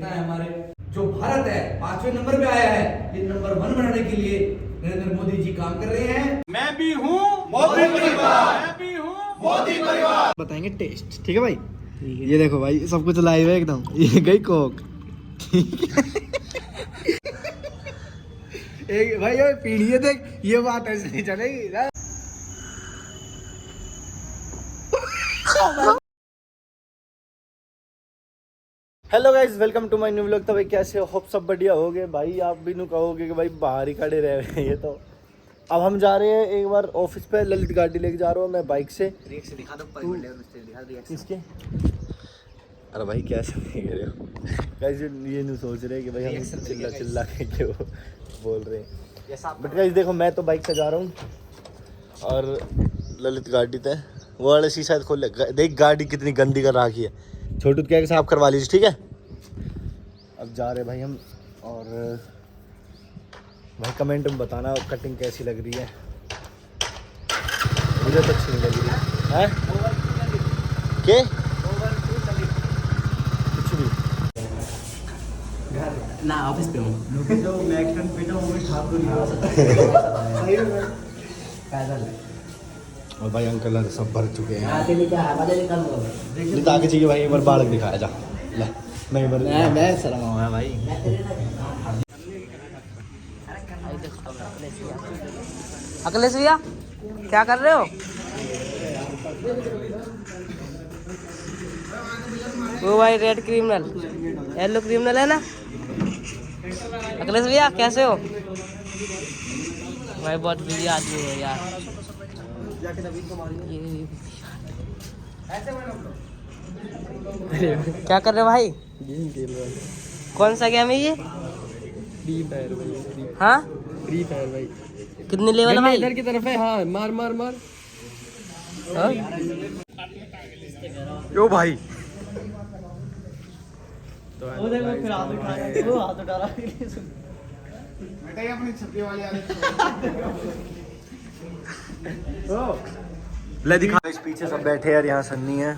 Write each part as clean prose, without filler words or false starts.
देखना है हमारे जो भारत है 5वें नंबर पे आया है, ये नंबर 1 बनाने के लिए नरेंद्र मोदी जी काम कर रहे हैं। मैं भी हूँ मोदी परिवार, मैं भी हूँ मोदी परिवार। बताएंगे टेस्ट, ठीक है भाई? ये देखो भाई, सब कुछ लाइव है एकदम। ये गई कोक, ठीक है। एक भाई ये पीढ़ी है, देख ये बात ऐसे नहीं चलेगी ना। Hello guys, welcome to my new vlog. तो भाई कैसे हो? होप सब बढ़िया हो गए भाई। आप भी नु कहोगे कि भाई बाहर ही खड़े रह रहे हैं। ये तो अब हम जा रहे हैं एक बार ऑफिस पे। ललित गाड़ी लेके जा रहा हूँ मैं बाइक से। रिएक्शन दिखा दो, किसके? अरे भाई कैसे नहीं कह रहे हो गाइज? ये नहीं सोच रहे कि भाई हम चिल्ला चिल्ला के क्यों बोल रहे हैं। बट गाइज देखो, मैं तो बाइक से जा रहा हूँ और ललित गाड़ी थे। वो वाले शीशा खोल ले। देख गाड़ी कितनी गंदी कर रखी है। छोटू क्या के साफ करवा लीजिए, ठीक है? अब जा रहे भाई हम। और भाई कमेंट में बताना कटिंग कैसी लग रही है। मुझे तो अच्छी नहीं लग रही है। के कुछ भी ना ऑफिस पे हूँ। जो मैं एक्शन पे हूँ वो छाप तो नहीं आ सकता। सही है पैदल। और भाई अंकल सब भर चुके हैं। देखिए आगे चाहिए भाई, एक बार बालक दिखाया जा। ले नहीं बार मैं शर्म आया भाई। अखिलेश भैया क्या कर रहे हो? वो भाई रेड क्रिमिनल, येलो क्रिमिनल है ना। अखिलेश भैया कैसे हो? भाई बहुत बिजी आदमी है यार। क्या कर रहे हो भाई? गेम खेल रहा है। कौन सा गेम है ये? फ्री फायर भाई। हाँ फ्री फायर भाई। कितने लेवल है भाई? इधर की तरफ है। हाँ मार मार मार। हाँ यो भाई तो वो देखो फिर हाथ उठा रहा है। वो हाथ उठा रहा है। बेटा ये अपनी छपरी वाली आ ले दिखा। इस पीछे सब बैठे यार, यहाँ सन्नी है।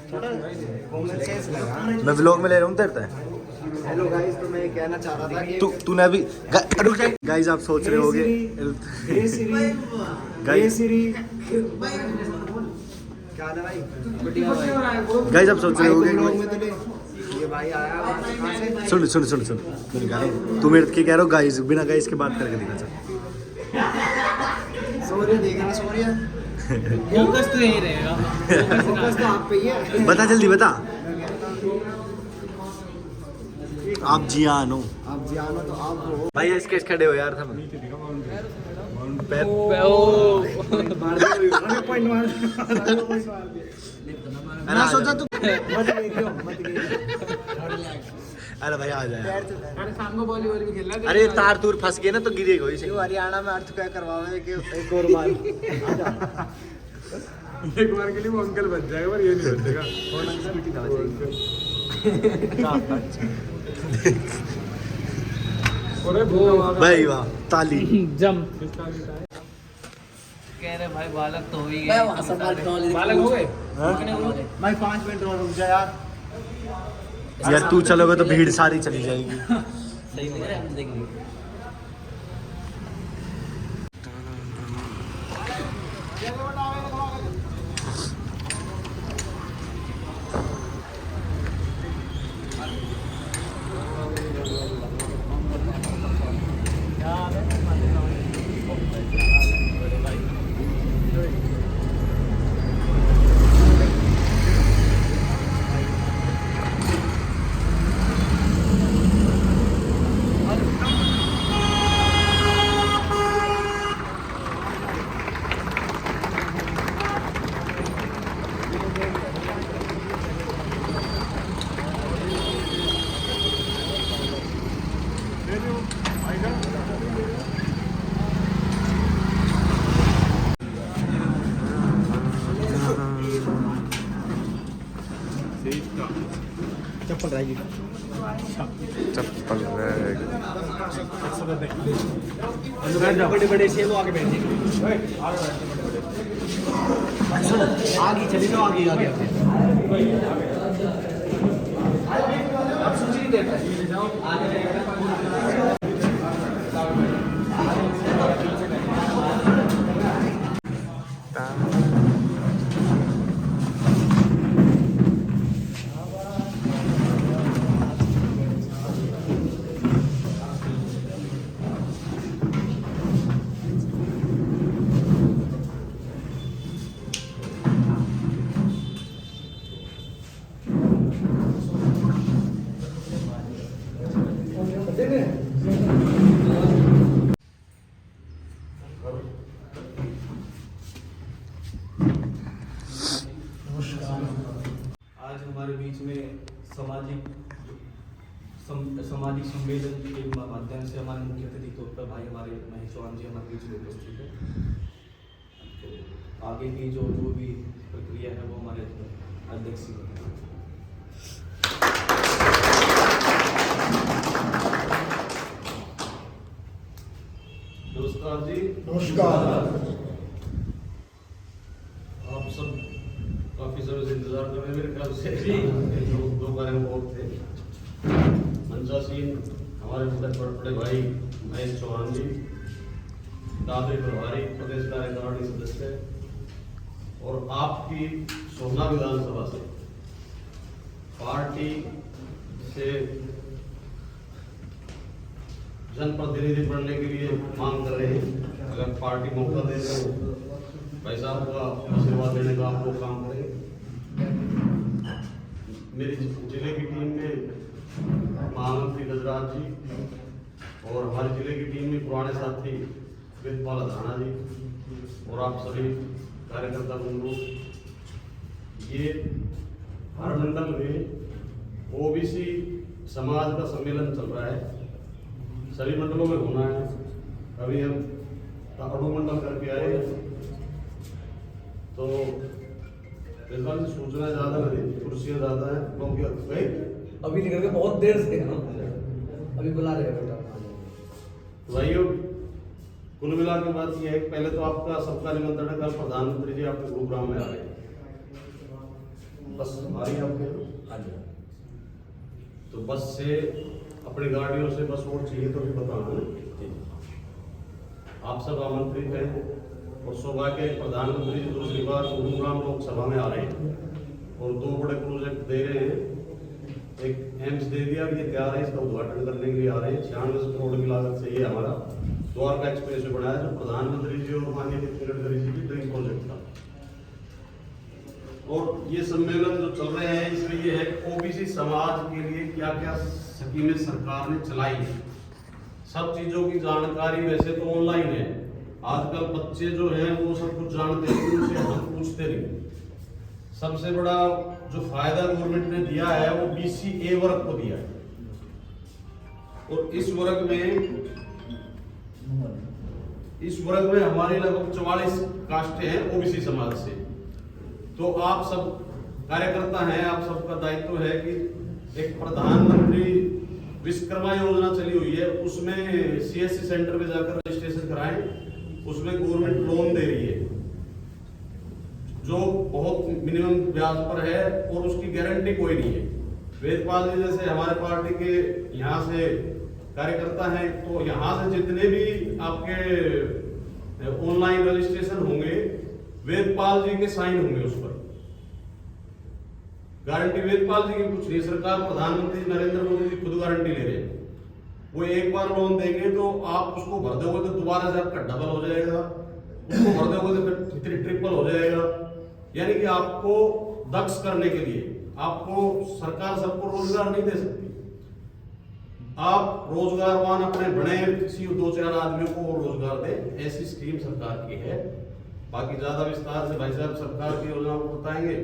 मैं व्लॉग में ले रहा हूँ तेरे से। हेलो गाइस, तो मैं कहना चाह रहा था कि तूने अभी गाइस आप सोच रहे होगे गाइस आप सोच रहे होगे ये भाई आया। सुन सुन सुन सुन मैं कह रहा हूँ, तू मेरे के कह रहा हो गाइस, बिना गाइस के बात करके दिखा। चल सॉरी देखना, सॉरी फोकस तो यही रहेगा। फोकस तो आप पे ही है। बता जल्दी बता। आप जियान हो। आप जानो तो आप हो भाई इसके खड़े हो यार। था मैं सोचा तू अरे भाई आ जाए। अरे शाम को वॉलीबॉल भी खेलना। अरे तार तूर फंस गए ना तो गिरेगा इसे। हरियाणा में अर्थ क्या करवावे कि एक और बार एक बार के लिए वो अंकल बच जाएगा, पर ये नहीं बचेगा। भाई वाह ताली जम कह रहे भाई बालक तो हो ही गए। बालक हो गए। भाई 5 मिनट और रुक जा यार। यार तू चलोगे तो भीड़ सारी चली जाएगी। सही लग रहा है, हम देखेंगे। चप्पल रहेगी। चप्पल बड़े बड़े से वो आगे बैठे। आगे चली तो आगे आगे। अब सोचिए कितनी देर तक? आज हमारे बीच में सामाजिक सम्मेलन के माध्यम से हमारे मुख्य अतिथि तौर पर भाई हमारे महेश चौहान जी हमारे बीच में उपस्थित है। तो आगे की जो भी प्रक्रिया है वो हमारे अध्यक्ष जी बताएंगे। नमस्कार जी। नमस्कार। आप सब काफी समय से इंतजार कर रहे हैं मेरे ख्याल से। दो कार्यक्रम और थे। मंचासीन हमारे बड़े भाई महेश चौहान जी, दादरी प्रभारी प्रदेश कार्यकारिणी सदस्य, और आपकी सोहना विधानसभा से पार्टी से जनप्रतिनिधि बनने के लिए मांग कर रहे हैं। अगर पार्टी मौका दे तो भाई साहब का आशीर्वाद देने का आप लोग काम करेंगे। मेरी जिले की टीम में महामंत्री गजराज जी और हमारे जिले की टीम में पुराने साथी वेदपाल अधाना जी और आप सभी कार्यकर्ता बंधु। ये हर मंडल में ओबीसी समाज का सम्मेलन चल रहा है, सभी मंडलों में होना है। अभी हम अड़ू मंडल करके आए हैं, तो इस बार सूचना ज्यादा नहीं, कुर्सियां ज्यादा हैं, लोग गए अभी निकल के बहुत देर से हम अभी बुला रहे हैं बेटा। भाइयों, कुल मिला के बात यह है कि पहले तो आपका सबका निमंत्रण है। कल प्रधानमंत्री जी आपके गुरुग्राम में आ रहे हैं, बस हमारी आपके तो बस से अपनी गाड़ियों से बस और चाहिए तो भी बताना। आप सब आमंत्रित हैं और सौभाग्य है प्रधानमंत्री जी दूसरी बार गुरुग्राम लोकसभा में आ रहे हैं और दो बड़े प्रोजेक्ट दे रहे हैं। एक एम्स दे दिया, ये तैयार है, इसका उद्घाटन करने के लिए आ रहे हैं। 96 करोड़ की लागत से ये हमारा द्वारका एक्सप्रेस वे बनाया, जो प्रधानमंत्री जी और माननीय नितिन गडकरी जी की ड्रीम प्रोजेक्ट था। और ये सम्मेलन जो चल रहे हैं इसमें ये है ओबीसी समाज के लिए क्या क्या स्कीमें सरकार ने चलाई है, सब चीजों की जानकारी। वैसे तो ऑनलाइन है, आजकल बच्चे जो हैं वो सब कुछ जानते हैं, उनसे हम पूछते नहीं। सबसे बड़ा जो फायदा गवर्नमेंट ने दिया है वो BCA वर्ग को दिया है, और इस वर्ग में हमारी लगभग 44 कास्टें हैं ओबीसी समाज से। तो आप सब कार्यकर्ता हैं, आप सबका दायित्व है कि एक प्रधानमंत्री विश्वकर्मा योजना चली हुई है, उसमें CSC सेंटर में जाकर रजिस्ट्रेशन कराएं। उसमें गवर्नमेंट लोन दे रही है जो बहुत मिनिमम ब्याज पर है और उसकी गारंटी कोई नहीं है। वेदपाल जी जैसे हमारे पार्टी के यहाँ से कार्यकर्ता हैं, तो यहाँ से जितने भी आपके ऑनलाइन रजिस्ट्रेशन होंगे वेदपाल जी के साइन होंगे उस पर। गारंटी वेदपाल जी की कुछ नहीं, सरकार प्रधानमंत्री नरेंद्र मोदी जी खुद गारंटी ले रहे हैं। वो एक बार लोन देंगे तो आप उसको भर दोगे तो दोबारा से आपका डबल हो जाएगा, उसको भर दोगे तो फिर ट्रिपल हो जाएगा। यानी कि आपको दक्ष करने के लिए आपको सरकार सबको रोजगार नहीं दे सकती। आप रोजगारवान अपने बने किसी 2-4 आदमियों को रोजगार दें, ऐसी स्कीम सरकार की है। बाकी ज्यादा विस्तार से भाई साहब सरकार की योजनाओं को बताएंगे,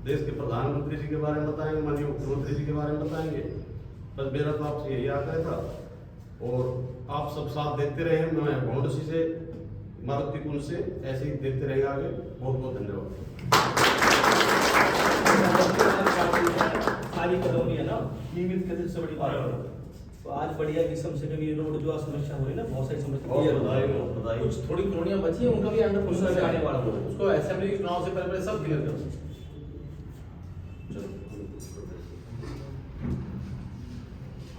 देश के प्रधानमंत्री जी के बारे में बताएंगे, माननीय मुख्यमंत्री जी के बारे में बताएंगे। बस मेरा तो आपसे यही आग्रह था और आप सब साथ देते रहे। मैं भौंडसी से मारुति कुंज से ऐसे ही देते रहेगा आगे। बहुत बहुत धन्यवाद। खाली कदम है ना, नियमित करने से बड़ी बात है। तो आज बढ़िया किस्म से कभी रोड जो समस्या हो रही है ना, बहुत सारी समस्या कुछ थोड़ी कॉलोनियां बची है, उनका भी अंडर प्रोसेस में आने वाला है, उसको असेंबली चुनाव से पहले सब क्लियर करो।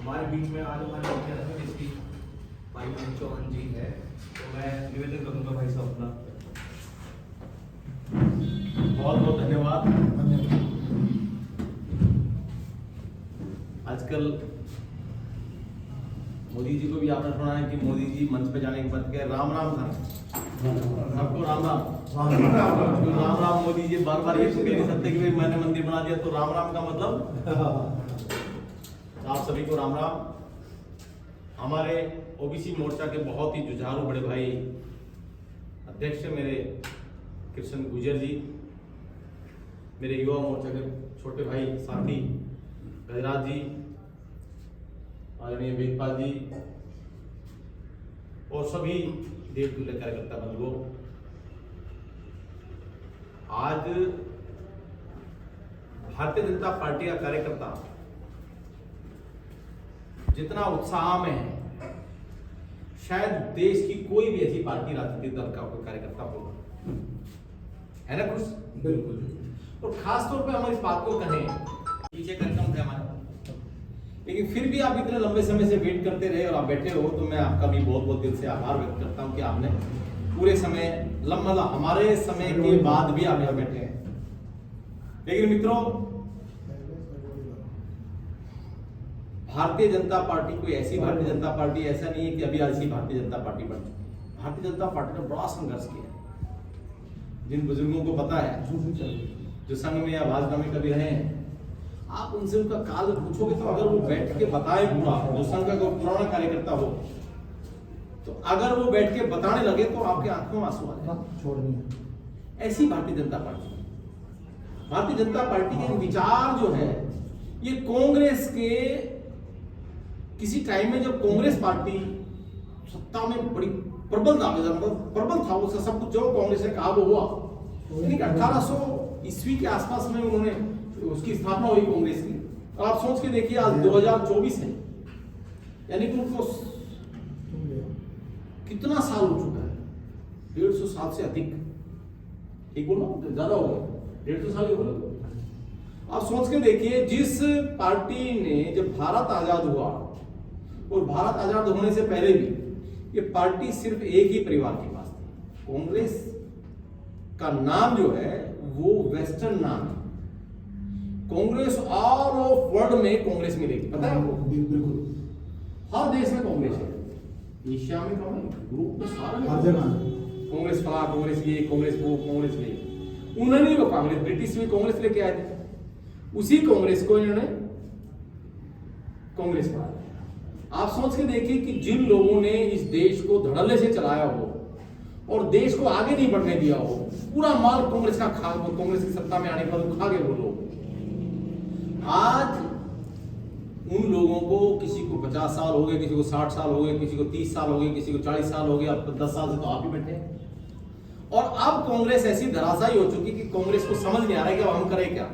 हमारे बीच में आज हमारे मुख्य अतिथि भाई महेश चौहान जी है, तो मैं निवेदन करूंगा भाई साहब अपना। बहुत बहुत धन्यवाद। आजकल मोदी जी को भी आपने सुना है कि मोदी जी मंच पे जाने के बाद के राम राम था, सबको राम राम राम राम। मोदी जी बार बार ये तो कह नहीं सकते कि भाई मैंने मंदिर बना दिया, तो राम राम का मतलब आप सभी को राम राम। हमारे ओबीसी मोर्चा के बहुत ही जुझारू बड़े भाई अध्यक्ष मेरे कृष्ण गुजर जी, मेरे युवा मोर्चा के छोटे भाई साथी गजराज जी, आदरणीय वेदपाल जी और सभी देवतुल्य कार्यकर्ता बंधुओं, आज भारतीय जनता पार्टी का कार्यकर्ता जितना उत्साह में है, शायद देश की कोई भी ऐसी पार्टी राजनीतिक दल का कोई कार्यकर्ता होगा, है ना कुछ? बिल्कुल। और खास तौर पे हम इस बात को कहें, पीछे कार्यक्रम थे हमारे, लेकिन फिर भी आप इतने लंबे समय से वेट करते रहे और आप बैठे हो, तो मैं आपका भी बहुत बहुत दिल से आभार व्यक्त करता हूं कि आपने पूरे समय लंबा हमारे समय के बाद भी आप यहाँ बैठे हैं। लेकिन मित्रों, भारतीय जनता पार्टी कोई ऐसी भारतीय जनता पार्टी ऐसा नहीं है कि अभी ऐसी भारतीय जनता पार्टी बन चुकी। भारतीय जनता पार्टी ने बड़ा संघर्ष किया। जिन बुजुर्गों को पता है, जो संघ में या भाजपा में कभी रहे हैं, आप उनसे उनका काल पूछोगे तो अगर वो बैठ के बताए पूरा, जो संघ का कोई पुराना कार्यकर्ता हो, तो अगर वो बैठ के बताने लगे तो आपके आंखों में आंसू आ जाए। ऐसी भारतीय जनता पार्टी, भारतीय जनता पार्टी के विचार जो है, ये कांग्रेस के किसी टाइम में जब कांग्रेस पार्टी सत्ता में बड़ी प्रबल था, वो सब कुछ जो कांग्रेस ने कहा वो हुआ। यानी 1800 ईस्वी के आसपास में उन्होंने उसकी स्थापना हुई कांग्रेस की। और आप सोच के देखिए, आज 2024 है, यानी कि उनको कितना साल हो चुका है? 150 साल से अधिक, ठीक बोलो, ज्यादा हो गया, 150 साल हो गए। आप सोच के देखिए, जिस पार्टी ने जब भारत आजाद हुआ, और भारत आजाद होने से पहले भी ये पार्टी सिर्फ एक ही परिवार के पास थी। कांग्रेस का नाम जो है वो वेस्टर्न नाम है। कांग्रेस ऑल ऑफ वर्ल्ड में कांग्रेस मिलेगी, पता है आपको? बिल्कुल, हर देश में कांग्रेस है। एशिया में कौन है? ग्रुप में सारा कांग्रेस फला, कांग्रेस ये, कांग्रेस वो, कांग्रेस ये। उन्होंने वो कांग्रेस, ब्रिटिश में कांग्रेस लेके आए थे, उसी कांग्रेस को इन्होंने कांग्रेस बनाया। आप सोच के देखिए कि जिन लोगों ने इस देश को धड़ल्ले से चलाया हो और देश को आगे नहीं बढ़ने दिया हो, पूरा माल कांग्रेस का खा, कांग्रेस की सत्ता में आने पर खा गए वो लोग। आज उन लोगों को, किसी को 50 साल हो गए, किसी को 60 साल हो गए, किसी को 30 साल हो गए, किसी को 40 साल हो गए, अब 10 साल से तो आप ही बैठे हैं। और अब कांग्रेस ऐसी धराशायी हो चुकी कि कांग्रेस को समझ नहीं आ रहा है कि अब हम करें क्या।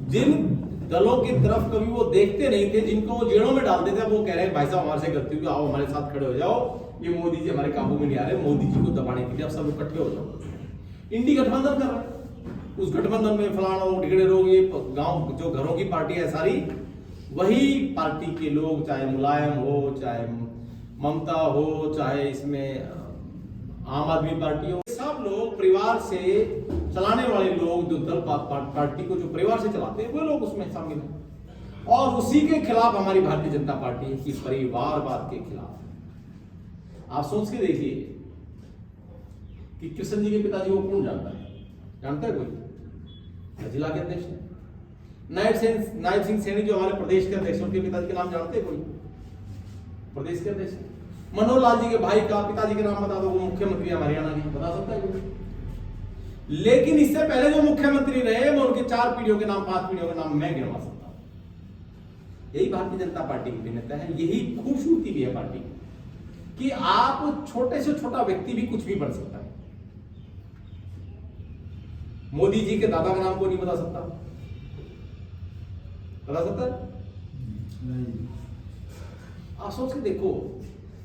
जिन दलों की तरफ कभी वो देखते नहीं थे, जिनको वो जेलों में डालते थे, वो कह रहे हैं भाई साहब हमारे से गलती हुई, आओ हमारे साथ खड़े हो जाओ, ये मोदी जी हमारे काबू में नहीं आ रहे, मोदी जी को दबाने के लिए अब सब इकट्ठे हो जाओ। इंडी गठबंधन कर रहे हैं, उस गठबंधन में फलाना ढिगड़े लोग, ये गांव जो घरों की पार्टी है सारी, वही पार्टी के लोग, चाहे मुलायम हो, चाहे ममता हो, चाहे इसमें आम आदमी पार्टी हो, सब लोग परिवार से चलाने वाले लोग, जो दल पार्टी को जो परिवार से चलाते हैं, वो लोग उसमें शामिल हैं। और उसी के खिलाफ हमारी भारतीय जनता पार्टी की परिवारवाद के खिलाफ। आप सोच के देखिए कि कृष्ण जी के पिताजी को कौन जानता है? जानता है कोई? जिला के अध्यक्ष है नायब सिंह सैनी, जो हमारे प्रदेश के अध्यक्ष, उनके पिताजी के नाम जानते हैं कोई? प्रदेश के अध्यक्ष मनोहर लाल जी के भाई का पिताजी के नाम बता दो, वो मुख्यमंत्री है हरियाणा के, बता सकता है कोई? लेकिन इससे पहले जो मुख्यमंत्री रहे, मैं उनके 4 पीढ़ियों के नाम, 5 पीढ़ियों के नाम मैं गिनवा सकता हूं। यही भारतीय जनता पार्टी की भिन्नता है, यही खूबसूरती भी है पार्टी की, कि आप छोटे से छोटा व्यक्ति भी कुछ भी बन सकता है। मोदी जी के दादा का नाम को नहीं बता सकता, बता सकता है? नहीं। आप सोच के देखो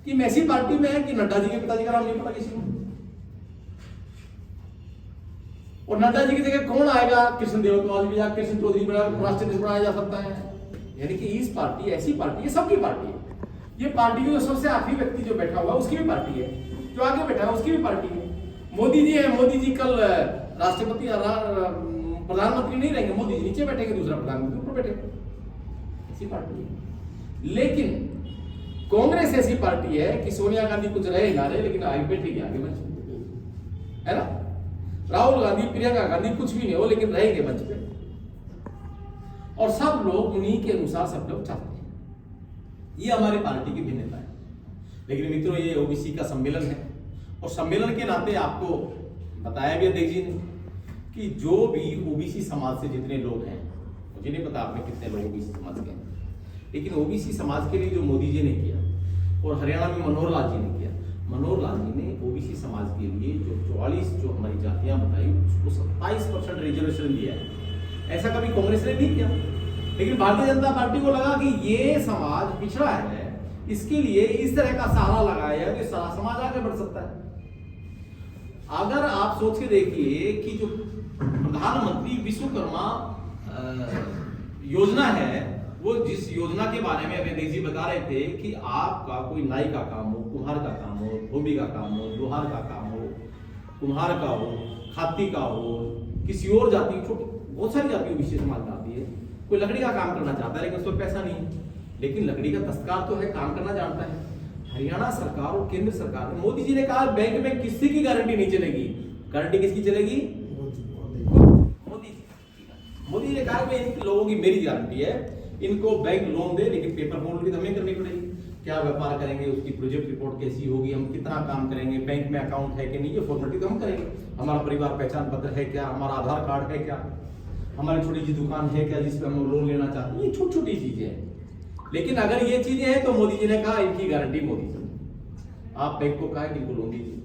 कि मैं ऐसी पार्टी में है कि नड्डा जी के पिताजी का नाम नहीं पता किसी को, और नड्डा जी की जगह कौन आएगा? कृष्ण देव तो आज भी कृष्ण चौधरी राष्ट्रीय अध्यक्ष बनाया जा सकता है, यानी कि इस पार्टी ऐसी पार्टी है, सबकी पार्टी है। ये पार्टी की जो सबसे आखिरी व्यक्ति जो बैठा हुआ है उसकी भी पार्टी है, जो आगे बैठा है उसकी भी पार्टी है। मोदी जी है, मोदी जी कल राष्ट्रपति प्रधानमंत्री नहीं रहेंगे, मोदी जी नीचे बैठेंगे, दूसरा प्रधानमंत्री ऊपर बैठेंगे, ऐसी पार्टी है। लेकिन कांग्रेस ऐसी पार्टी है कि सोनिया गांधी कुछ रहे ना रहे लेकिन आगे बैठेगी, आगे मंच पे, है ना। राहुल गांधी, प्रियंका गांधी कुछ भी नहीं हो लेकिन रहेंगे मंच पे, और सब लोग उन्हीं के अनुसार सब लोग चाहते हैं। ये हमारी पार्टी की भिन्नता है। लेकिन मित्रों, ये ओबीसी का सम्मेलन है और सम्मेलन के नाते आपको बताया भी अध्यक्ष जी ने कि जो भी ओबीसी समाज से जितने लोग हैं, मुझे नहीं पता आपने कितने लोग ओबीसी समाज के हैं, लेकिन ओबीसी समाज के लिए जो मोदी जी ने किया और हरियाणा में मनोहर लाल जी ने किया, मनोहर लाल जी ने ओबीसी समाज के लिए जो 44 जो हमारी जातियां बताई उसको 27% रिजर्वेशन दिया है। ऐसा कभी कांग्रेस ने नहीं किया। लेकिन भारतीय जनता पार्टी को लगा कि ये समाज पिछड़ा है, इसके लिए इस तरह का सहारा लगाया तो सारा समाज आगे बढ़ सकता है। अगर आप सोच के देखिए कि जो प्रधानमंत्री विश्वकर्मा योजना है, वो जिस योजना के बारे में अभय जी बता रहे थे कि आपका कोई नाई का काम हो, कुम्हार का काम हो, धोबी का काम हो, लोहार का काम हो, कुम्हार का हो, खाती का हो, किसी और जाति, छोटी बहुत सारी जाति विशेष समाज में आती है, कोई लकड़ी का काम करना चाहता है लेकिन उसको पैसा नहीं, लेकिन लकड़ी का दस्तकार तो है, काम करना जानता है। हरियाणा सरकार और केंद्र सरकार ने, मोदी जी ने कहा बैंक में किसी की गारंटी नहीं चलेगी। गारंटी किसकी चलेगी? मोदी जी ने कहा कि इन लोगों की मेरी गारंटी है, इनको बैंक लोन दे लेकिन पेपर फॉर्मेलिटी हमें करनी पड़ेगी। क्या व्यापार करेंगे, उसकी प्रोजेक्ट रिपोर्ट कैसी होगी, हम कितना काम करेंगे, बैंक में अकाउंट है कि नहीं, ये फॉर्मेलिटी तो हम करेंगे। हमारा परिवार पहचान पत्र है क्या, हमारा आधार कार्ड है क्या, हमारी छोटी सी दुकान है क्या जिस पे हम लोन लेना चाहते हैं, ये छोटी छोटी चीजें हैं। लेकिन अगर ये चीजें हैं तो मोदी जी ने कहा इनकी गारंटी मोदी जी, आप बैंक को कहा कि इनको लोन दीजिए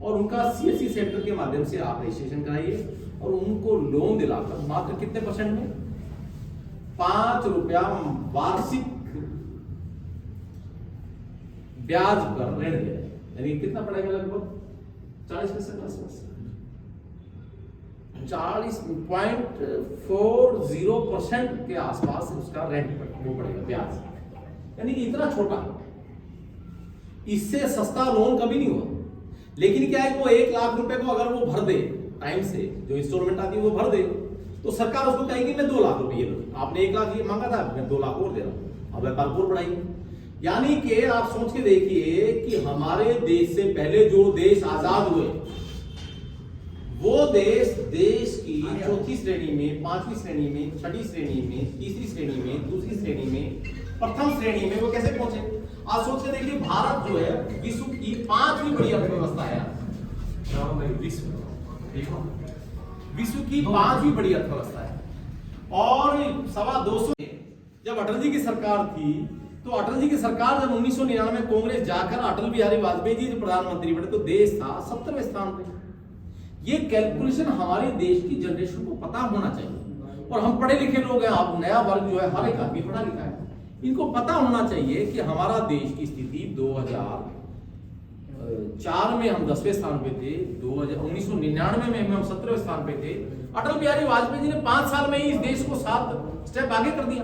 और उनका सीएससी सेंटर के माध्यम से आप रजिस्ट्रेशन कराइए और उनको लोन दिलाकर मात्र कितने परसेंट में, 5 रुपया वार्षिक ब्याज पर ऋण दे, यानी कितना पड़ेगा, लगभग 40% के आसपास, 40.40% के आसपास उसका रेंट वो पड़ेगा, ब्याज, यानी कि इतना छोटा, इससे सस्ता लोन कभी नहीं हुआ। लेकिन क्या है कि वो 1 लाख रुपए को अगर वो भर दे टाइम से, जो इंस्टॉलमेंट आती है वो भर दे, तो सरकार उसको कहेगी मैं 2 लाख रुपए ये लो, आपने 1 लाख ये मांगा था, मैं 2 लाख और दे रहा हूं, अब व्यापार और बढ़ाइए। यानी कि आप सोच के देखिए कि हमारे देश से पहले जो देश आजाद हुए, वो देश की चौथी श्रेणी में, 5वीं श्रेणी में, 6ठी श्रेणी में, 3री श्रेणी में, 2री श्रेणी में, प्रथम श्रेणी में वो कैसे पहुंचे। आप सोच के देखिए, भारत जो है विश्व की 5वीं बड़ी अर्थव्यवस्था है, विश्व की 5वीं बड़ी अर्थव्यवस्था है। और 225 जब अटल जी की सरकार थी, तो अटल जी की सरकार जब 1999 में कांग्रेस जाकर अटल बिहारी वाजपेयी जी प्रधानमंत्री बने तो देश था 70वें स्थान पे। ये कैलकुलेशन हमारे देश की जनरेशन को पता होना चाहिए, और हम पढ़े लिखे लोग हैं, आप नया वर्ग जो है हर एक आदमी पढ़ा लिखा है, इनको पता होना चाहिए कि हमारा देश की स्थिति 2004 में हम 10वें स्थान पे थे, 1999 में हम 17वें स्थान पे थे। अटल बिहारी वाजपेयी जी ने 5 साल में ही इस देश को 7 स्टेप आगे कर दिया।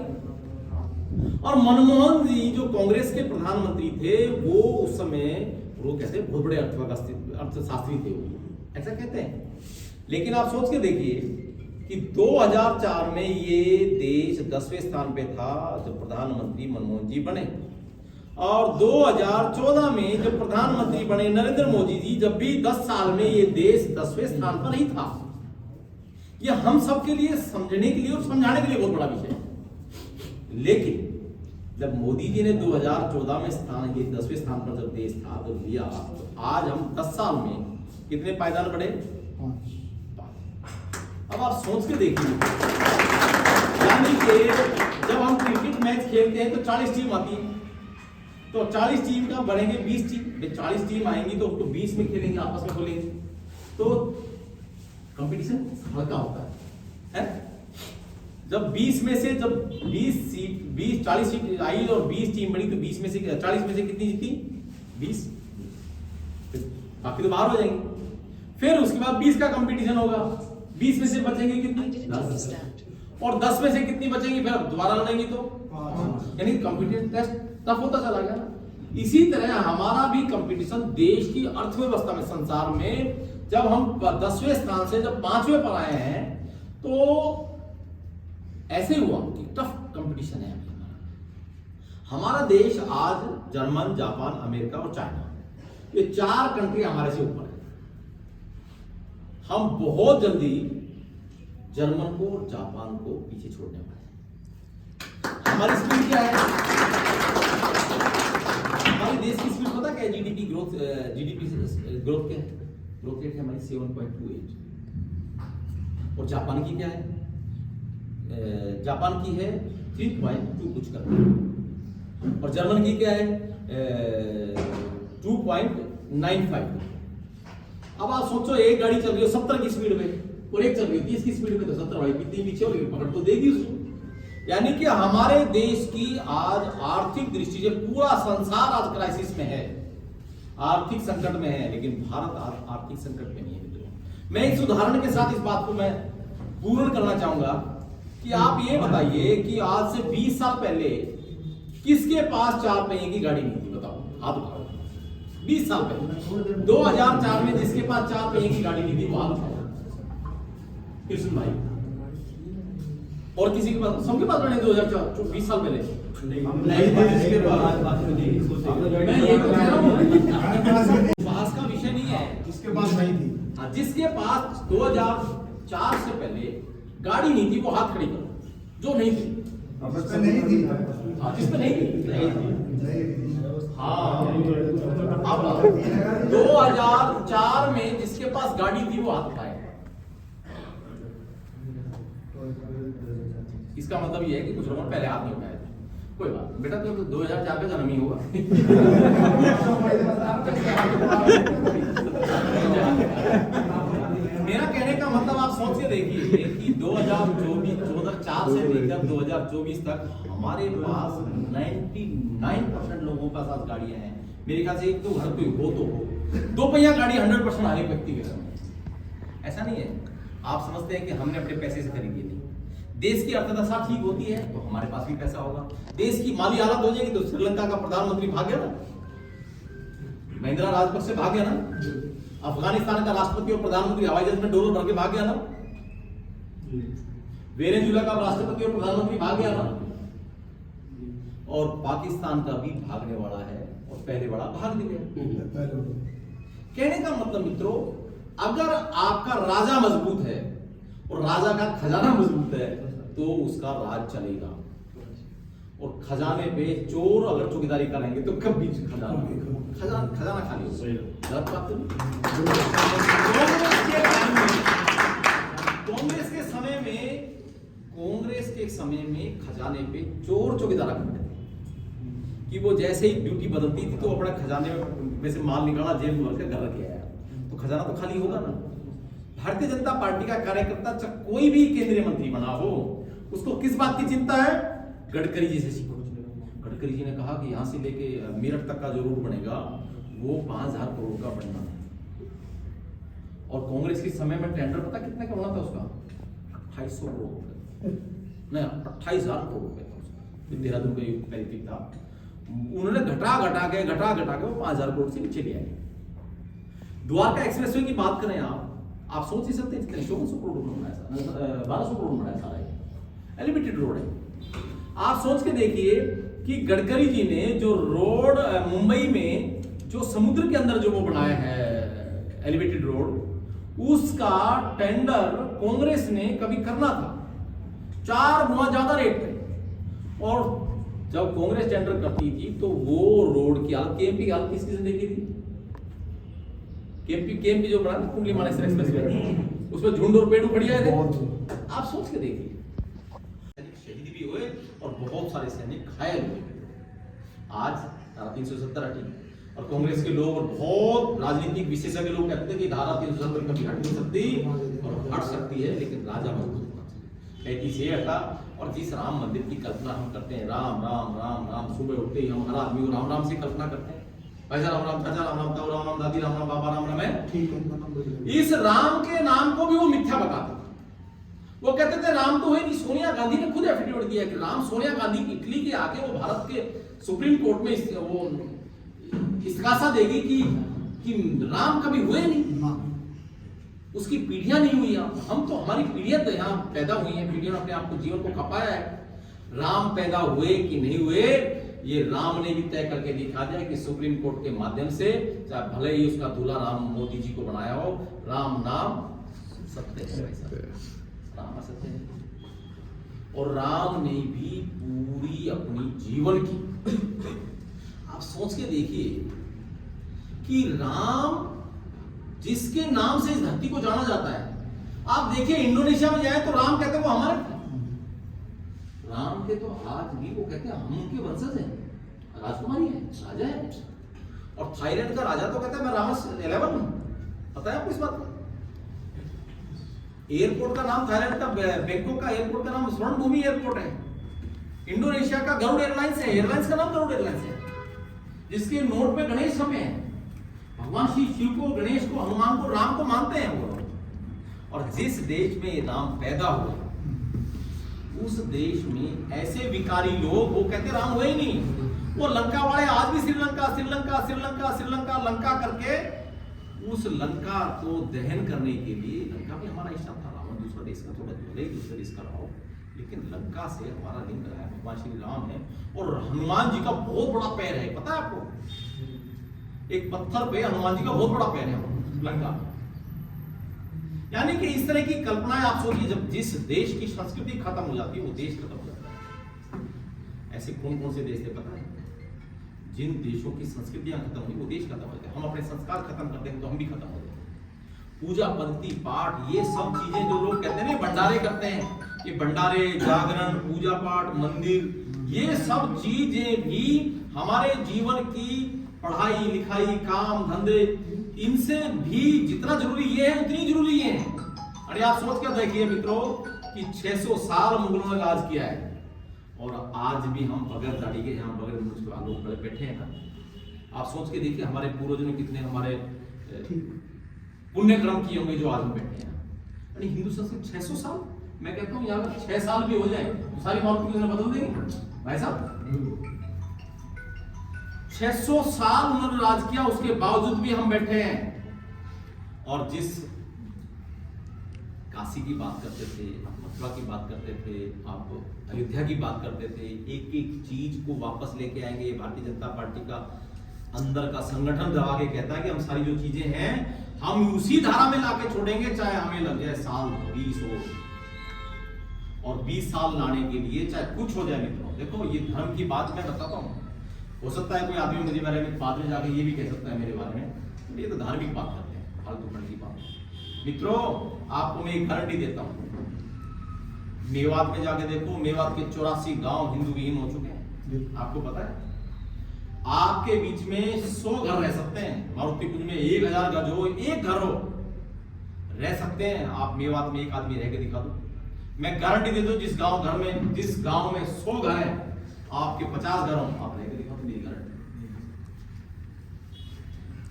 और मनमोहन जी जो कांग्रेस के प्रधानमंत्री थे, वो उस समय वो कहते बहुत बड़े अर्थशास्त्री थे, वो ऐसा कहते हैं। लेकिन आप सोच के देखिए कि 2004 में ये देश 10वें स्थान पे था जब प्रधानमंत्री मनमोहन जी बने, और 2014 में जब प्रधानमंत्री बने नरेंद्र मोदी जी, जब भी 10 साल में ये देश 10वें स्थान पर ही था। ये हम सबके लिए समझने के लिए और समझाने के लिए बहुत बड़ा विषय है। लेकिन जब मोदी जी ने 2014 में स्थान, ये 10वें स्थान पर जब देश था तो लिया, तो आज हम 10 साल में कितने पायदान बढ़े? 5। अब आप सोच के देखिए, यानी कि जब हम क्रिकेट मैच खेलते हैं तो 40 टीम आती है, तो 40 टीम का बढ़ेंगे 20 टीम, 40 टीम आएंगी तो उसको 20 में खेलेंगे, आपस में बोलेंगे, तो कंपटीशन हल्का होता है। जब 20 में से जब 40 सीट आई और 20 टीम बनी, तो 20 में से 40 में से कितनी जीती? 20, बाकी तो बाहर हो जाएंगे। फिर उसके बाद 20 का कंपटीशन होगा, 20 में से बचेंगे कितने? 10। और 10 में से कितनी बचेंगी, फिर दोबारा लड़ेंगी तो यानी कंपटीशन टेस्ट टफ होता चला गया ना। इसी तरह हमारा भी कंपटीशन देश की अर्थव्यवस्था में, संसार में जब हम 10वें स्थान से जब 5वें पर आए हैं तो ऐसे हुआ कि टफ कंपटीशन है। हमारा देश आज जर्मन, जापान, अमेरिका और चाइना, ये 4 कंट्री हमारे से ऊपर है। हम बहुत जल्दी जर्मन को और जापान को पीछे छोड़ने वाले हैं। हमारी स्पीड क्या है? हमारे देश की स्पीड पता क्या है? जीडीपी ग्रोथ क्या है? ग्रोथ रेट है हमारी 7.28। और जापान की क्या है? जापान की है 3.2 कुछ कर, और जर्मन की क्या है 2.95। अब आप सोचो, एक गाड़ी चल रही हो 70 की स्पीड में और एक चल रही हो 30 की स्पीड में, तो 70 वाली कितनी पीछे होगी, पकड़ तो देगी उसको। यानी कि हमारे देश की आज आर्थिक दृष्टि से पूरा संसार आज क्राइसिस में है, आर्थिक संकट में है, लेकिन भारत आज आर्थिक संकट में नहीं है मित्रों। मैं इस उदाहरण के साथ इस बात को मैं पूर्ण करना चाहूंगा कि आप ये बताइए कि आज से 20 साल पहले किसके पास 4 पहिए की गाड़ी नहीं थी? बताओ, हाथ उठाओ। 20 साल पहले 2004 में जिसके पास 4 पहिए की गाड़ी नहीं थी वो हाथ उठाओ। कृष्ण भाई, और किसी के पास? सबके पास नहीं। 2020 साल पहले मैं ये तो कह रहा हूँ, बहस का विषय नहीं है। जिसके पास नहीं थी, हाँ, जिसके पास 2004 से पहले गाड़ी नहीं थी वो हाथ खड़ी करो, जो नहीं थी। नहीं थी, हाँ, जिस पे नहीं थी। हाँ, अब 2004 में जिसके पास गाड़ी थी वो हाथ उठाए। इसका मतलब ये है कि कुछ लोगों ने पहले हाथ नहीं उठाया था। कोई बात, बेटा तो 2004 का जन्म ही होगा। मेरा कहने का मतलब आप सोच के देखिए कि 2004 से लेकर 2024 तक हमारे पास 99% लोगों के पास आज गाड़ियां हैं। मेरे ख्याल से एक तो घर कोई हो तो हो 2 पहिया गाड़ी 100% हर एक व्यक्ति के घर में। ऐसा नहीं है आप समझते हैं कि हमने अपने पैसे से खरीदी नहीं। देश की अर्थव्यवस्था ठीक होती है तो हमारे पास भी पैसा होगा। देश की माली हालत हो जाएगी तो श्रीलंका का प्रधानमंत्री भाग गया ना, महिंद्रा राजपक्षे भाग गया ना, अफगानिस्तान का राष्ट्रपति और प्रधानमंत्री हवाई जहाज में डॉलर भर के भाग गया ना, वेनेजुएला का राष्ट्रपति और प्रधानमंत्री भाग गया ना, और पाकिस्तान का भी भागने वाला है और पहले वाला भाग भी गया। कहने का मतलब मित्रों, अगर आपका राजा मजबूत है और राजा का खजाना मजबूत है तो उसका राज चलेगा। और खजाने पे चोर अगर चौकीदारी करेंगे तो कभी खजाना खाली होगा। कांग्रेस के समय में खजाने पे चोर चौकीदारा करते थे कि वो जैसे ही ड्यूटी बदलती थी तो अपने खजाने में से माल निकाला, जेब में भर के घर रख आया, तो खजाना तो खाली होगा ना। भारतीय जनता पार्टी का कार्यकर्ता चाहे कोई भी केंद्रीय मंत्री बना हो, उसको किस बात की चिंता है? गडकरी जी से सीखो। गडकरी जी ने कहा कि यहां से लेके मेरठ तक का जो रूट बनेगा वो 5000 करोड़ का बनना है। और कांग्रेस के समय में टेंडर पता कितने का होना था उसका? 2800 करोड़ रुपए, नहीं 28,000 करोड़ रुपए था उसका। देहरादून का युग पैरिफिक था, उन्होंने घटा के वो 5000 करोड़ से नीचे ले आए। द्वारका एक्सप्रेसवे की बात करें आप सोच ही सकते हैं 1400 करोड़ बनाया, 1200 करोड़ बनाया सारा एलिवेटेड रोड है। आप सोच के देखिए कि गडकरी जी ने जो रोड मुंबई में जो समुद्र के अंदर जो वो बनाया है एलिवेटेड रोड, उसका टेंडर कांग्रेस ने कभी करना था 4 गुना ज्यादा रेट पे। और जब कांग्रेस टेंडर करती थी तो वो रोड की हालत, केएमपी की हालत किसकी देखी थी? केएमपी जो बना कुंडली मानेसर एक्सप्रेस उसमें झुंड और पेड़ उखड़ गए थे। आप सोच के देखिए, शहीद भी हुए और बहुत सारे सैनिक घायल हुए। आज धारा 370 हटी और कांग्रेस के लोग और बहुत राजनीतिक विशेषज्ञ लोग कहते हैं कि धारा 370 कभी हट नहीं सकती और हट सकती है, लेकिन राजा मजबूत होना चाहिए। 35 ये हटा। और जिस राम मंदिर की कल्पना हम करते हैं, राम राम राम राम, सुबह उठते ही हम हर आदमी को राम राम से कल्पना करते हैं, ऐसा राम राम चाचा, राम राम ताऊ, राम राम दादी, राम राम बाबा, राम राम है। इस राम के नाम को भी वो मिथ्या बताते थे। वो कहते थे राम तो है नहीं। सोनिया गांधी ने खुद एफिडेविट दिया कि राम सोनिया गांधी की इटली के आके वो भारत के सुप्रीम कोर्ट में वो इस्तिगासा देगी कि राम कभी हुए नहीं, उसकी पीढ़ियां नहीं हुई। हम तो हमारी पीढ़ियां तो यहाँ पैदा हुई हैं, पीढ़ियों ने अपने आप को जीवन को खपाया है। राम पैदा हुए कि नहीं हुए ये राम ने भी तय करके दिखा दिया कि सुप्रीम कोर्ट के माध्यम से, चाहे भले ही उसका दूल्हा राम मोदी जी को बनाया हो, राम नाम सत्य है, राम असत्य है। और राम ने भी पूरी अपनी जीवन की, आप सोच के देखिए कि राम जिसके नाम से इस धरती को जाना जाता है, आप देखिए इंडोनेशिया में जाए तो राम कहते हैं वो हमारे, राम के तो आज भी वो कहते हैं हम उनके वंशज हैं, राजकुमारी है, राजा है। और थाईलैंड का राजा तो कहता है मैं रामस 11 हूं। पता है आपको इस बात को? एयरपोर्ट का नाम थाईलैंड का, बैंकॉक का एयरपोर्ट का नाम स्वर्ण भूमि एयरपोर्ट है। इंडोनेशिया का गरुड़ एयरलाइंस है, एयरलाइंस का नाम गरुड़ एयरलाइंस है, जिसके नोट पे गणेश छपे हैं। भगवान श्री शिव को, गणेश को, हनुमान को, राम को मानते हैं वो लोग। और जिस देश में राम पैदा हुआ उस देश में ऐसे विकारी लोग, वो कहते राम हुए ही नहीं। वो लंका वाले आज भी श्रीलंका श्रीलंका श्रीलंका श्रीलंका लंका करके उस लंका को दहन करने के लिए, लंका भी हमारा हिस्सा था, रावण दूसरा देश का, थोड़ा भले ही दूसरे देश का रहा हो, लेकिन लंका से हमारा लिंक रहा है। भगवान श्री राम है और हनुमान जी का बहुत बड़ा पैर है, पता है आपको? एक पत्थर पे हनुमान जी का बहुत बड़ा पैर है लंका। यानी कि इस तरह की कल्पनाएं आप सोचिए, जब जिस देश की संस्कृति खत्म हो जाती है वो देश खत्म हो जाता है। ऐसे कौन कौन से देश थे पता है? जिन देशों की संस्कृतियां खत्म हुई वो देश खत्म हो जाते हैं। हम अपने संस्कार खत्म करते हैं तो हम भी खत्म हो जाते हैं। पूजा पद्धति, पाठ, ये सब चीजें जो लोग कहते हैं ना भंडारे करते हैं, ये भंडारे, जागरण, पूजा पाठ, मंदिर, ये सब चीजें भी हमारे जीवन की पढ़ाई लिखाई, काम धंधे, इनसे भी जितना जरूरी ये है उतनी जरूरी है। अरे आप सोच कर देखिए मित्रों कि 600 साल मुगलों ने राज किया है और आज भी हम बगैर दाढ़ी के यहाँ बगैर मूंछ के लोग खड़े बैठे हैं ना। आप सोच के देखिए हमारे पूर्वजों ने कितने हमारे पुण्य कर्म किए होंगे जो आज हम बैठे हैं। अरे हिंदू संस्कृति 600 साल, मैं कहता हूँ यहाँ 6 साल भी हो जाए तो सारी मालूम बदल देंगे भाई साहब। 600 साल उन्होंने राज किया, उसके बावजूद भी हम बैठे हैं। और जिस काशी की बात करते थे, आप मथुरा की बात करते थे, आप अयोध्या की बात करते थे, एक एक चीज को वापस लेके आएंगे। भारतीय जनता पार्टी का अंदर का संगठन दबा के कहता है कि हम सारी जो चीजें हैं हम उसी धारा में लाके छोड़ेंगे, चाहे हमें लग जाए साल 20 हो। और 20 साल लाने के लिए चाहे कुछ हो जाए मित्रों। देखो ये धर्म की बात मैं बताता हूँ, हो सकता है कोई आदमी मुझे बारे में बाद में जाके ये भी कह सकता है मेरे बारे में, ये तो धार्मिक बात करते हैं, फालतू फंड की बात। मित्रों आपको मैं एक गारंटी देता हूँ, मेवात में जाके देखो, मेवात के 84 गांव हिंदू विहीन हो चुके हैं। आपको पता है आपके बीच में 100 घर रह सकते हैं, मारुतिपुंज में 1000 गज हो, एक घर हो, रह सकते हैं। आप मेवात में एक आदमी रह के दिखा दो, मैं गारंटी दे दूं जिस गांव में 100 घर है, आपके 50 घर हो, आप रह के दिखा दो, मेरी गारंटी।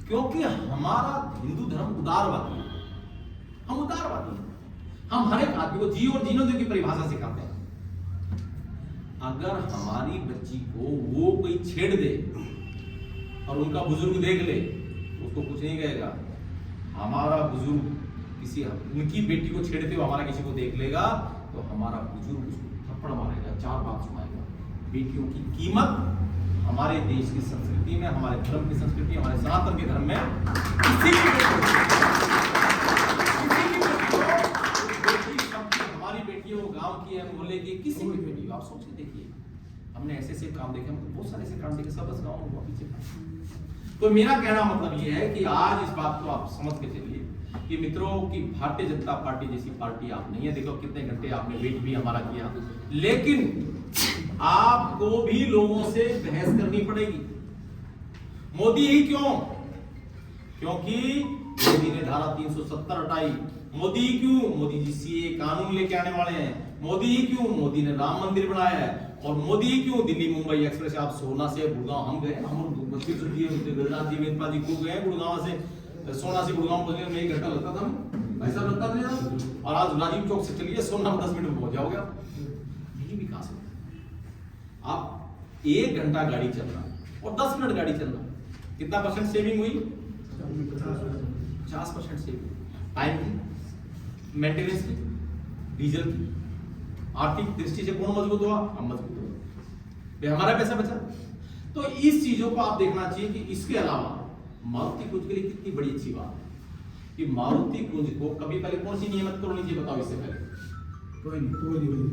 क्योंकि हमारा हिंदू धर्म उदारवादी है, हम उदारवादी हैं। हम हर एक आदमी को जी और जीने दो की परिभाषा सिखाते हैं। अगर हमारी बच्ची को वो कोई छेड़ दे और उनका बुजुर्ग देख ले, उसको कुछ नहीं कहेगा। हमारा बुजुर्ग किसी उनकी बेटी को छेड़ते हुए हमारा किसी को देख लेगा तो हमारा बुजुर्ग उसको थप्पड़ मारेगा, 4 बात सुनाएगा। बेटियों की कीमत हमारे देश की संस्कृति में, हमारे धर्म की संस्कृति, हमारे सनातन के धर्म में हमारी बेटी हो, गांव की है, मोहल्ले की, किसी की बेटी हो, आप सोच के देखिए। हमने ऐसे ऐसे काम देखे, हम तो बहुत सारे ऐसे काम देखे, सब बस गाँव में पीछे। तो मेरा कहना मतलब ये है कि आज इस बात को आप समझ के चलिए कि मित्रों की भारतीय जनता पार्टी जैसी पार्टी आप नहीं है। देखो कितने घंटे आपने वेट भी हमारा किया, लेकिन आपको भी लोगों से बहस करनी पड़ेगी। मोदी ही क्यों? क्योंकि मोदी ने धारा 370 हटाई। मोदी ही क्यों? मोदी जी सीए कानून लेके आने वाले हैं। मोदी ही क्यों? मोदी ने राम मंदिर बनाया है। और मोदी ही क्यों? दिल्ली मुंबई एक्सप्रेस, आप सोना से गुड़गांव हम गए, हम गुजरात जी वेदपाल जी को गए गुड़गांव से, सोना से गुड़गांव पहुंचने में 1 घंटा लगता था। भाई साहब लगता नहीं ना, और आज राजीव चौक से चलिए सोनम 10 मिनट में पहुंच जाओगे आप। यही विकास है। आप 1 घंटा गाड़ी चलना और 10 मिनट गाड़ी चलना, कितना परसेंट सेविंग हुई? 50% सेविंग। टाइम की, मेंटेनेंस की, डीजल की। आर्थिक दृष्टि से कौन मजबूत हुआ? हम मजबूत हुए, हमारा पैसा बचा। तो इस चीजों को आप देखना चाहिए कि इसके अलावा मारुति कुंज के लिए कितनी बड़ी अच्छी बात है कि मारुति कुंज को कभी पहले कौन सी नियमित करनी चाहिए बताओ इससे पहले? कोई नहीं।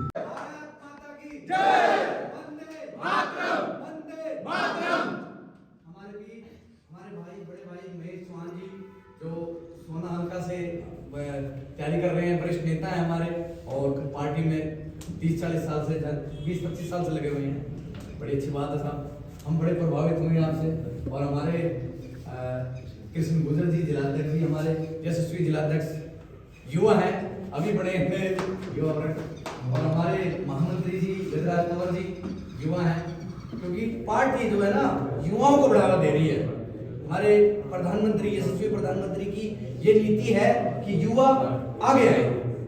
भारत माता की जय। वंदे मातरम, वंदे मातरम। हमारे भाई, बड़े भाई महेश चौहान जी जो सोना हल्का से तैयारी कर रहे हैं, वरिष्ठ नेता है हमारे, और पार्टी में 30-40 साल से, 20-25 साल से लगे हुए हैं। बड़ी अच्छी बात है साहब, हम बड़े प्रभावित हुए आपसे। और हमारे कृष्ण गुजर जी जिलाध्यक्ष जी, हमारे यशस्वी जिलाध्यक्ष युवा हैं, अभी बड़े युवा वर्ग, और हमारे महामंत्री जी गजराज कंवर जी युवा हैं, क्योंकि पार्टी जो है ना युवाओं को बढ़ावा दे रही है। हमारे प्रधानमंत्री, यशस्वी प्रधानमंत्री की ये नीति है कि युवा आगे आए,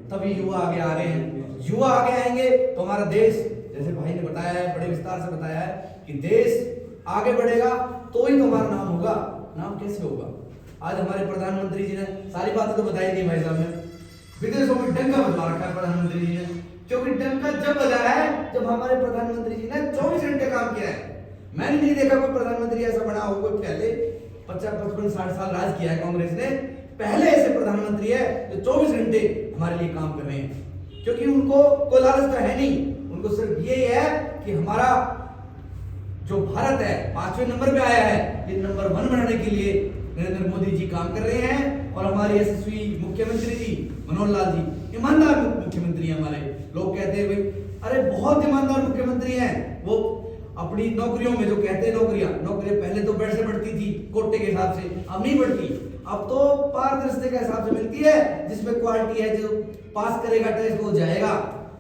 तभी युवा आगे आ रहे हैं। युवा आगे आएंगे तो हमारा देश, जैसे भाई ने बताया है, बड़े विस्तार से बताया है कि देश आगे बढ़ेगा तो ही तो हमारा नाम होगा। नाम कैसे होगा? आज हमारे प्रधानमंत्री जी ने सारी बातें तो बताई दी भाई साहब ने, विदेशों में डंका बजा रखा है प्रधानमंत्री जी ने, क्योंकि डंका जब बजाया है जब हमारे प्रधानमंत्री जी ने 24 घंटे काम किया है। मैंने नहीं देखा कोई प्रधानमंत्री ऐसा बना हो, कोई पहले 50-55-60 साल राज किया है कांग्रेस ने, पहले ऐसे प्रधानमंत्री है जो 24 घंटे हमारे लिए काम कर रहे हैं। क्योंकि उनको कोई लालच तो है नहीं, उनको सिर्फ ये है कि हमारा जो भारत है 5वें नंबर पे आया है, ये नंबर 1 बनाने के लिए नरेंद्र मोदी जी काम कर रहे हैं। और हमारे यशस्वी मुख्यमंत्री जी मनोहर लाल जी ईमानदार मुख्यमंत्री हैं हमारे। लोग कहते हैं भाई अरे बहुत ईमानदार मुख्यमंत्री हैं, वो अपनी नौकरियों में जो कहते हैं नौकरियां पहले तो बेड से बढ़ती थी कोटे के हिसाब से, अब नहीं बढ़ती, अब तो पारदर्शिता के हिसाब से मिलती है, जिसमें क्वालिटी है, जो पास करेगा टेस्ट वो जाएगा,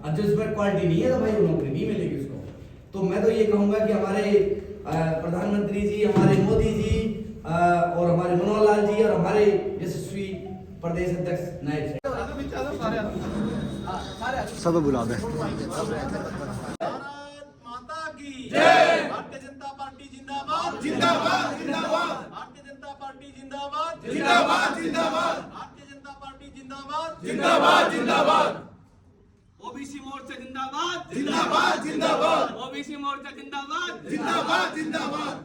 और जिसमें क्वालिटी नहीं है तो भाई वो नौकरी नहीं मिलेगी उसको। तो मैं तो ये कहूंगा कि हमारे प्रधानमंत्री जी, हमारे मोदी जी, और हमारे मनोहर लाल जी, और हमारे यशस्वी प्रदेश अध्यक्ष नायब सब बुला दे। माता की जय। भारतीय जनता पार्टी जिंदाबाद, जिंदाबाद, जिंदाबाद। भारतीय जनता पार्टी जिंदाबाद, जिंदाबाद, जिंदाबाद। भारतीय जनता पार्टी जिंदाबाद, जिंदाबाद, जिंदाबाद। ओबीसी मोर्चा जिंदाबाद, जिंदाबाद, जिंदाबाद। ओबीसी मोर्चा जिंदाबाद, जिंदाबाद, जिंदाबाद।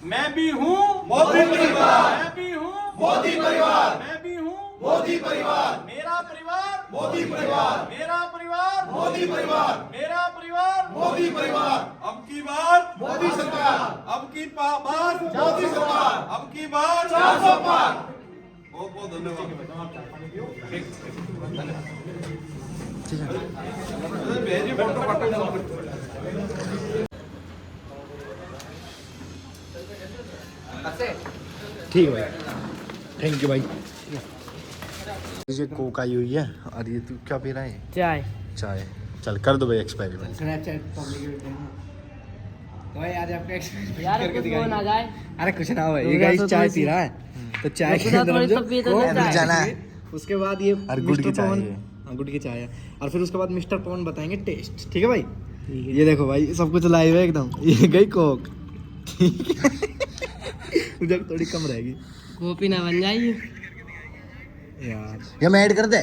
मैं भी हूँ मोदी परिवार, मैं भी हूँ मोदी परिवार, मैं भी हूँ मोदी परिवार। मेरा परिवार मोदी परिवार, मेरा परिवार मोदी परिवार, मेरा परिवार मोदी परिवार। अब की बार मोदी सरकार, अब की बार मोदी सरकार, अब की बार 400 पार। बहुत बहुत धन्यवाद। ठीक है भाई, थैंक यू भाई। मुझे कोक आई हुई है, और ये तू क्या पी रहा है? चाय। चाय। चल कर दो भाई एक्सपेरिमेंट। तो भाई आज आपका एक्सपेरिमेंट यार करके कुछ दिखाएंगे। फोन आ जाए। अरे कुछ ना भाई, रुक ये जा गाइस तो चाय थोड़ी पी सी। रहा है, तो चाय रुक के जा अंदर थोड़ी हम जो तो पी तो कोक ले जाना है। उसके बाद ये और गुड़ की मिस्टर चाय पवन, है। हाँ गुड़ की चाय है, और फिर उसके बाद मिस्टर पवन बताएंगे टेस्ट। ठीक है भाई, ये देखो भाई सब कुछ लाइव है एकदम। ये गई कोक, मुझे थोड़ी कम रहेगी कॉपी ना बन जाएगी यार। ये मैं ऐड कर दे।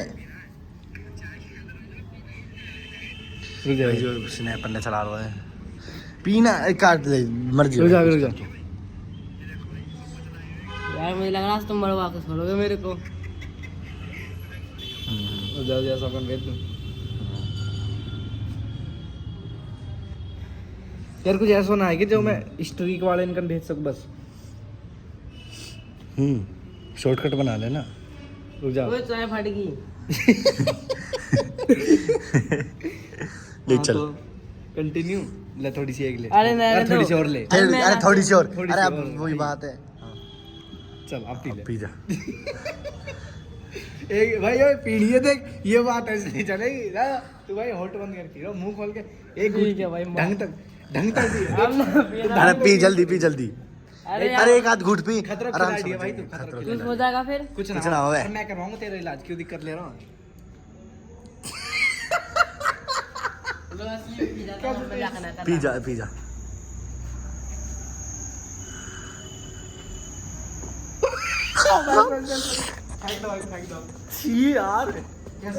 रुक जा जो स्नैपर ने चला रहा है, पीना काट ले मर्जी। रुक जा रुक जा। यार मुझे लग रहा है तुम मरवा के छोड़ोगे मेरे को। रुक जा जैसा अपन भेज दूं यार, कुछ ऐसा ना है कि जो मैं स्ट्रीक वाले इनकम भेज सकूं बस। शॉर्टकट बना लेना। रुक जा। ओए चाय फट गई। ले चल। कंटिन्यू ले, थोड़ी सी एक ले। अरे नहीं, यार, थोड़ी दो। सी और ले। अरे मैं अरे ना- थोड़ी सी और, थोड़ी अरे सी अब और, वही ठीक। बात है। चल अब पी ले। पी जा। एक भाई ओए पीढ़ी देख, ये बात ऐसे नहीं चलेगी ना। तू भाई होट बंद कर पी रहा, मुंह खोल के। एक ठीक है भाई, ढंग तक पी। अब ना पीना। अरे पी जल्दी, पी जल्दी। अरे अरे एक आध घूट पी, खतरा आराम खिला से दिया भाई बचेंगे, तू, खतरा खतरा खिला कुछ हो जाएगा फिर। कुछ कुछ ना होवे। और मैं करवाऊंगा तेरा इलाज, क्यों दिक्कत ले रहा हूँ। पी जा पी जा। छी यार, ओ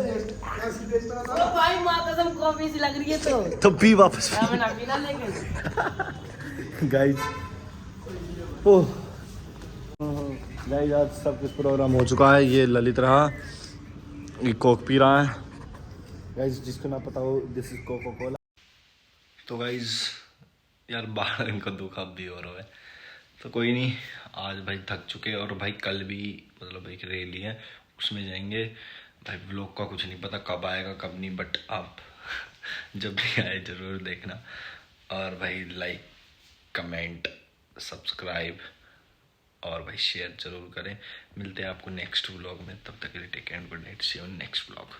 भाई माँ कसम कॉफी सी लग रही है तो पी वापस। मैं ना पीना लेकिन। गाइस ओह गाइस, आज सब कुछ प्रोग्राम हो चुका है। ये ललित रहा, ये कोक पी रहा है गाइस, जिसको ना पता हो दिस इज कोका कोला। तो गाइस यार बाहर इनको दुख अब भी हो रहा है, तो कोई नहीं, आज भाई थक चुके। और भाई कल भी मतलब एक रैली है, उसमें जाएंगे भाई। व्लॉग का कुछ नहीं पता कब आएगा कब नहीं, बट आप जब भी आए ज़रूर देखना। और भाई लाइक कमेंट सब्सक्राइब और भाई शेयर जरूर करें। मिलते हैं आपको नेक्स्ट व्लॉग में, तब तक के लिए take and good night, see you in next vlog.